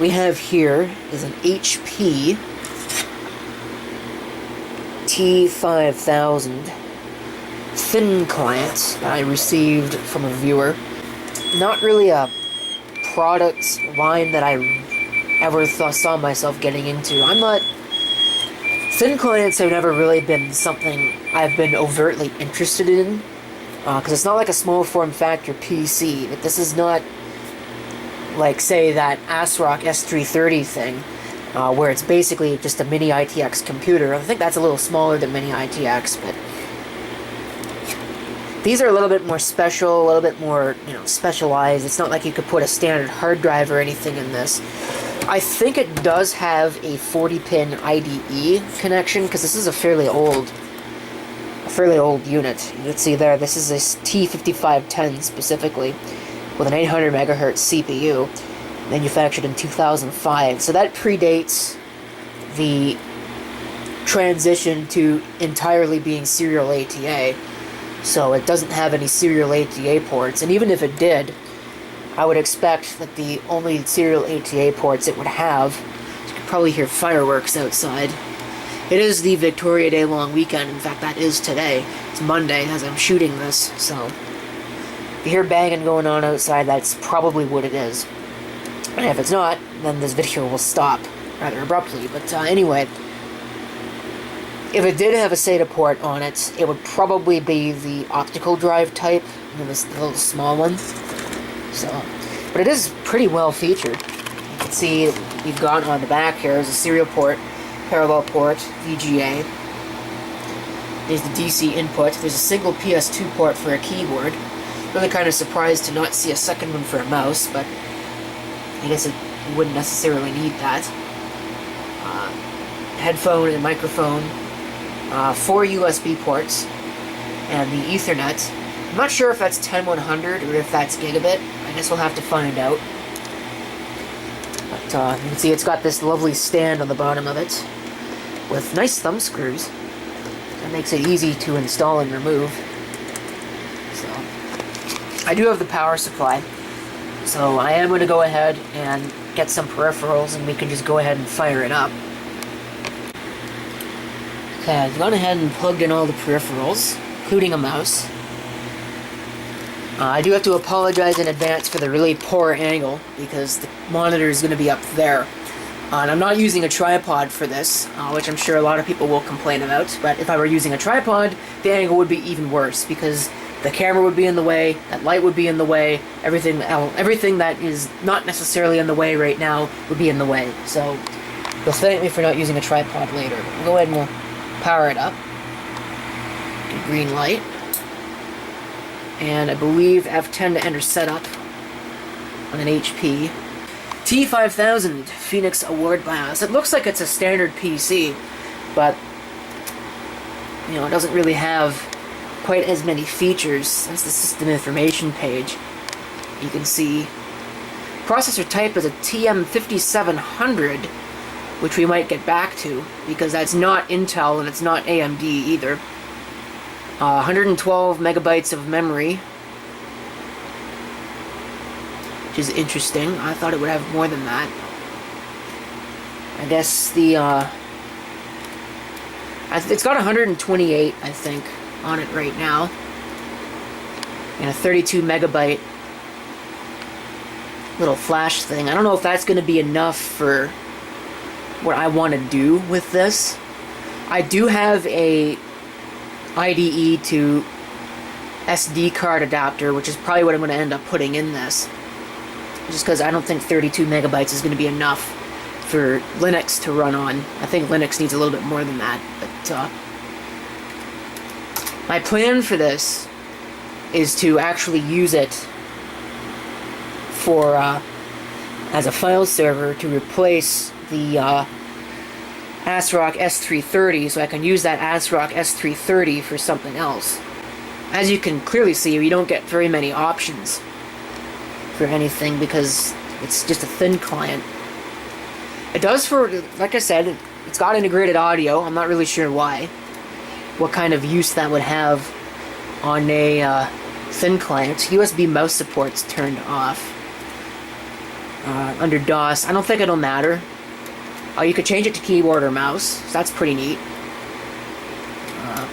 we have here is an HP T5010 thin client that I received from a viewer. Not really a product line that I ever saw myself getting into. Thin clients have never really been something I've been overtly interested in, because it's not like a small form factor PC. But this is not like, say, that ASRock S330 thing, where it's basically just a mini ITX computer. I think that's a little smaller than mini ITX, but these are a little bit more special, a little bit more, specialized. It's not like you could put a standard hard drive or anything in this. I think it does have a 40-pin IDE connection, because this is a fairly old unit. You can see there, this is a T5510 specifically, with an 800 megahertz CPU, manufactured in 2005. So that predates the transition to entirely being serial ATA. So it doesn't have any serial ATA ports, and even if it did, I would expect that the only serial ATA ports it would have, you can probably hear fireworks outside. It is the Victoria Day long weekend. In fact, that is today. It's Monday as I'm shooting this, so if you hear banging going on outside, that's probably what it is. And if it's not, then this video will stop rather abruptly. But anyway, if it did have a SATA port on it, it would probably be the optical drive type, this little small one. So, but it is pretty well featured. You can see you've got on the back here is a serial port, parallel port, VGA. There's the DC input. There's a single PS2 port for a keyboard. Really kind of surprised to not see a second one for a mouse, but I guess it wouldn't necessarily need that. Headphone and microphone. 4 USB ports, and the Ethernet. I'm not sure if that's 10100 or if that's gigabit. I guess we'll have to find out. But you can see it's got this lovely stand on the bottom of it with nice thumb screws. That makes it easy to install and remove. So I do have the power supply, so I am going to go ahead and get some peripherals, and we can just go ahead and fire it up. Okay, I've gone ahead and plugged in all the peripherals, including a mouse. I do have to apologize in advance for the really poor angle, because the monitor is going to be up there. And I'm not using a tripod for this, which I'm sure a lot of people will complain about, but if I were using a tripod, the angle would be even worse, because the camera would be in the way, that light would be in the way, everything that is not necessarily in the way right now would be in the way. So, you'll thank me for not using a tripod later. We'll go ahead and we'll power it up. Get green light. And I believe F10 to enter setup on an HP. T5000 Phoenix Award BIOS. It looks like it's a standard PC, but it doesn't really have quite as many features. Since the system information page, you can see processor type is a TM5700, which we might get back to, because that's not Intel and it's not AMD either. 112 megabytes of memory, which is interesting. I thought it would have more than that. I guess it's got 128, I think, on it right now, and a 32 megabyte little flash thing. I don't know if that's going to be enough for what I want to do with this. I do have a IDE to SD card adapter, which is probably what I'm going to end up putting in this, just because I don't think 32 megabytes is going to be enough for Linux to run on. I think Linux needs a little bit more than that. But my plan for this is to actually use it for as a file server to replace the ASRock S330, so I can use that ASRock S330 for something else. As you can clearly see, we don't get very many options for anything because it's just a thin client. It does for, like I said, it's got integrated audio. I'm not really sure why. What kind of use that would have on a thin client. USB mouse support's turned off. under DOS. I don't think it'll matter. You could change it to keyboard or mouse, so that's pretty neat.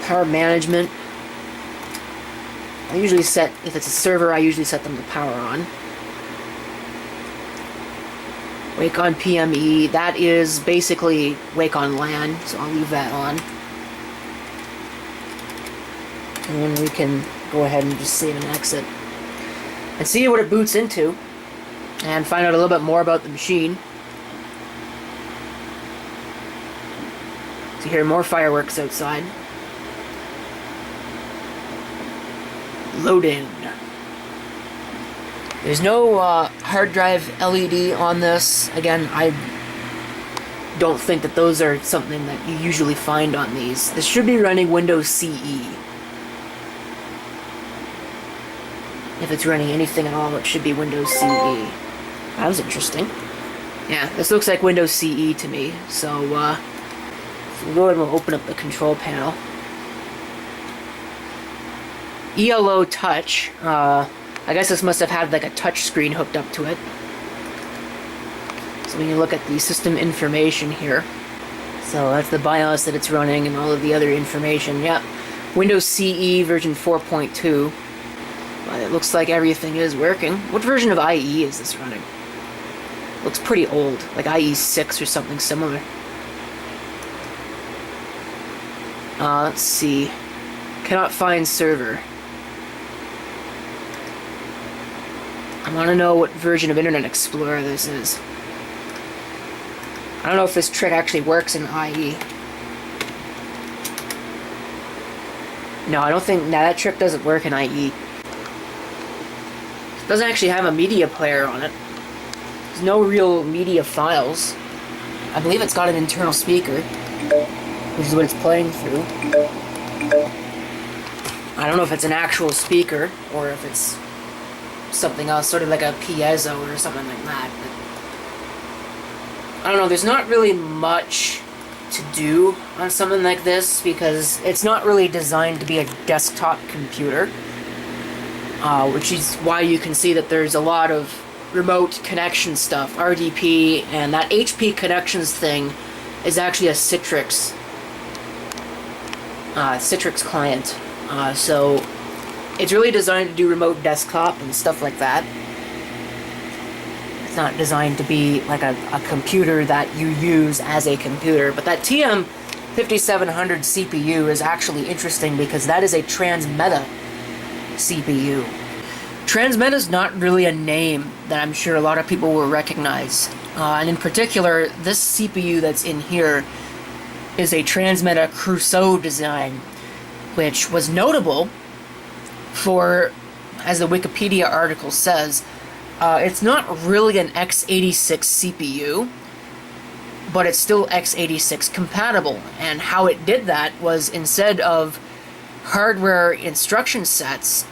Power management. I usually set, if it's a server, I usually set them to power on. Wake on PME, that is basically wake on LAN, so I'll leave that on. And then we can go ahead and just save and exit. And see what it boots into, and find out a little bit more about the machine. So you hear more fireworks outside. Loading. There's no hard drive LED on this. Again, I don't think that those are something that you usually find on these. This should be running Windows CE. If it's running anything at all, it should be Windows CE. That was interesting. Yeah, this looks like Windows CE to me. So, we'll go ahead and we'll open up the control panel. ELO touch. I guess this must have had like a touch screen hooked up to it. So we can look at the system information here. So that's the BIOS that it's running and all of the other information. Yep. Windows CE version 4.2. But it looks like everything is working. What version of IE is this running? Looks pretty old, like IE 6 or something similar. Let's see. Cannot find server. I want to know what version of Internet Explorer this is. I don't know if this trick actually works in IE. No, I don't think... Nah, that trick doesn't work in IE. It doesn't actually have a media player on it. There's no real media files. I believe it's got an internal speaker, which is what it's playing through. I don't know if it's an actual speaker, or if it's something else, sort of like a piezo or something like that. But I don't know, there's not really much to do on something like this, because it's not really designed to be a desktop computer. Which is why you can see that there's a lot of remote connection stuff, RDP, and that HP Connections thing is actually a Citrix client. So it's really designed to do remote desktop and stuff like that. It's not designed to be like a computer that you use as a computer. But that TM5700 CPU is actually interesting because that is a Transmeta CPU. Transmeta is not really a name that I'm sure a lot of people will recognize. And in particular, this CPU that's in here is a Transmeta Crusoe design, which was notable for, as the Wikipedia article says, it's not really an x86 CPU, but it's still x86 compatible. And how it did that was, instead of hardware instruction sets,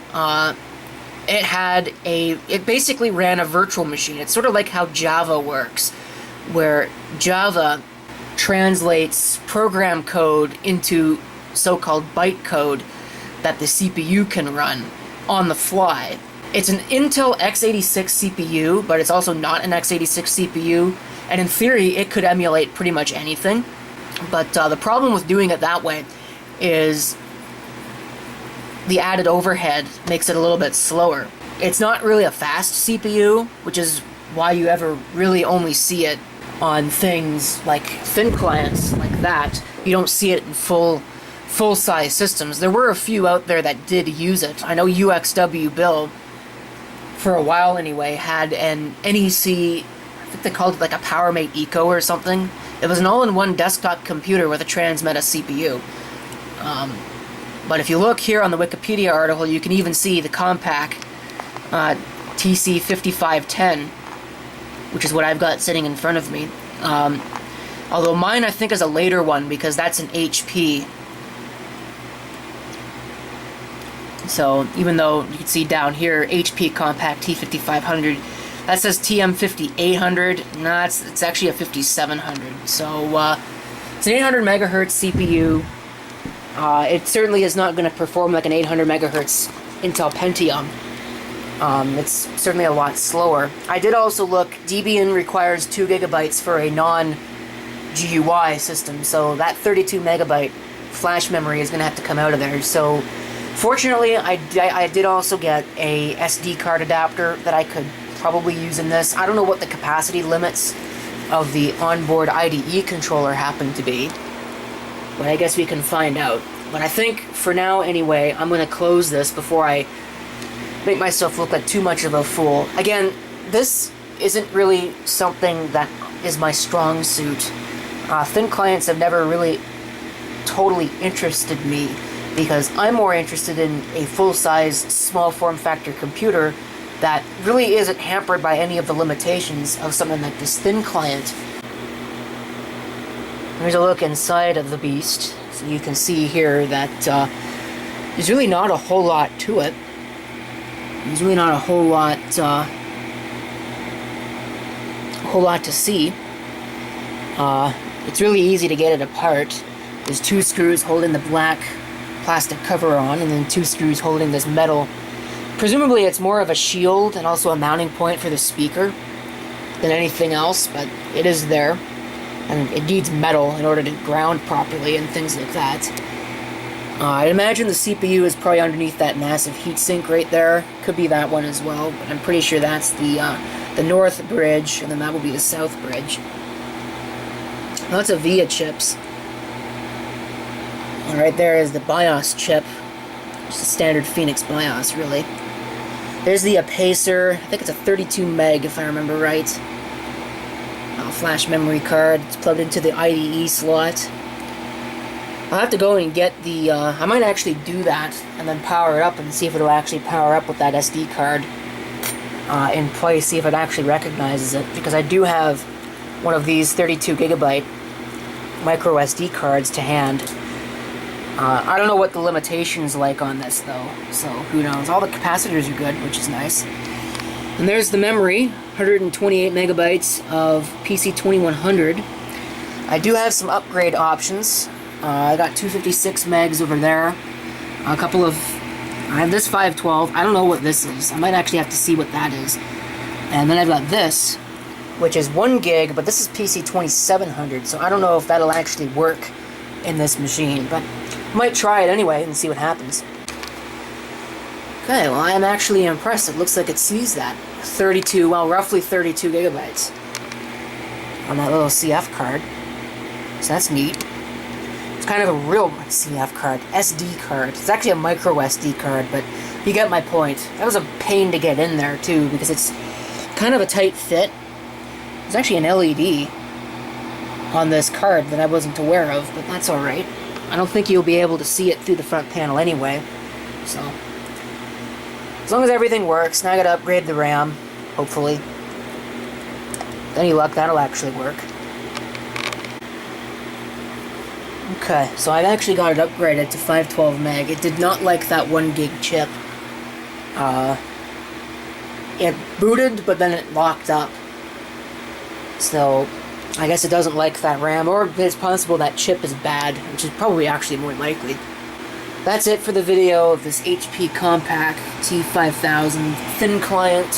it basically ran a virtual machine. It's sort of like how Java works, where Java translates program code into so-called bytecode that the CPU can run on the fly. It's an Intel x86 CPU, but it's also not an x86 CPU, and in theory it could emulate pretty much anything. But the problem with doing it that way is the added overhead makes it a little bit slower. It's not really a fast CPU, which is why you ever really only see it on things like thin clients like that. You don't see it in full-size systems. There were a few out there that did use it. I know UXW Bill, for a while anyway, had an NEC, I think they called it like a PowerMate Eco or something. It was an all-in-one desktop computer with a Transmeta CPU. But if you look here on the Wikipedia article, you can even see the Compaq TC5510, which is what I've got sitting in front of me. Although mine, I think, is a later one, because that's an HP. So even though you can see down here, HP Compaq T5500, that says TM5800. Nah, it's actually a 5700. So it's an 800 megahertz CPU. It certainly is not going to perform like an 800 megahertz Intel Pentium. It's certainly a lot slower. I did also look, Debian requires 2 gigabytes for a non-GUI system, so that 32 megabyte flash memory is going to have to come out of there. So fortunately, I did also get a SD card adapter that I could probably use in this. I don't know what the capacity limits of the onboard IDE controller happen to be, but I guess we can find out. But I think, for now anyway, I'm going to close this before I make myself look like too much of a fool. Again, this isn't really something that is my strong suit. Thin clients have never really totally interested me, because I'm more interested in a full-size, small form factor computer that really isn't hampered by any of the limitations of something like this thin client. Here's a look inside of the beast. So you can see here that there's really not a whole lot to it. There's really not a whole lot to see. It's really easy to get it apart. There's 2 screws holding the black plastic cover on, and then 2 screws holding this metal. Presumably it's more of a shield and also a mounting point for the speaker than anything else, but it is there. And it needs metal in order to ground properly and things like that. I imagine the CPU is probably underneath that massive heatsink right there. Could be that one as well, but I'm pretty sure that's the north bridge, and then that will be the south bridge. Lots of VIA chips. And right there is the BIOS chip. Just a standard Phoenix BIOS, really. There's the Pacer. I think it's a 32 meg, if I remember right. Flash memory card. It's plugged into the IDE slot. I'll have to go and get the... I might actually do that and then power it up and see if it'll actually power up with that SD card in place, see if it actually recognizes it. Because I do have one of these 32 gigabyte micro SD cards to hand. I don't know what the limitation's like on this, though, so who knows. All the capacitors are good, which is nice. And there's the memory, 128 megabytes of PC2100. I do have some upgrade options. I got 256 megs over there. A couple of... I have this 512. I don't know what this is. I might actually have to see what that is. And then I've got this, which is 1 gig, but this is PC2700, so I don't know if that'll actually work in this machine, but I might try it anyway and see what happens. Okay, well, I am actually impressed. It looks like it sees that. 32, well, roughly 32 gigabytes on that little CF card. So that's neat. It's kind of a real CF card, SD card. It's actually a micro SD card, but you get my point. That was a pain to get in there, too, because it's kind of a tight fit. There's actually an LED on this card that I wasn't aware of, but that's alright. I don't think you'll be able to see it through the front panel anyway, so... As long as everything works, now I gotta upgrade the RAM, hopefully. With any luck, that'll actually work. Okay, so I've actually got it upgraded to 512 meg. It did not like that 1 gig chip. It booted, but then it locked up. So, I guess it doesn't like that RAM, or it's possible that chip is bad, which is probably actually more likely. That's it for the video of this HP Compaq T5000 thin client.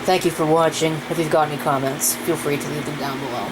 Thank you for watching. If you've got any comments, feel free to leave them down below.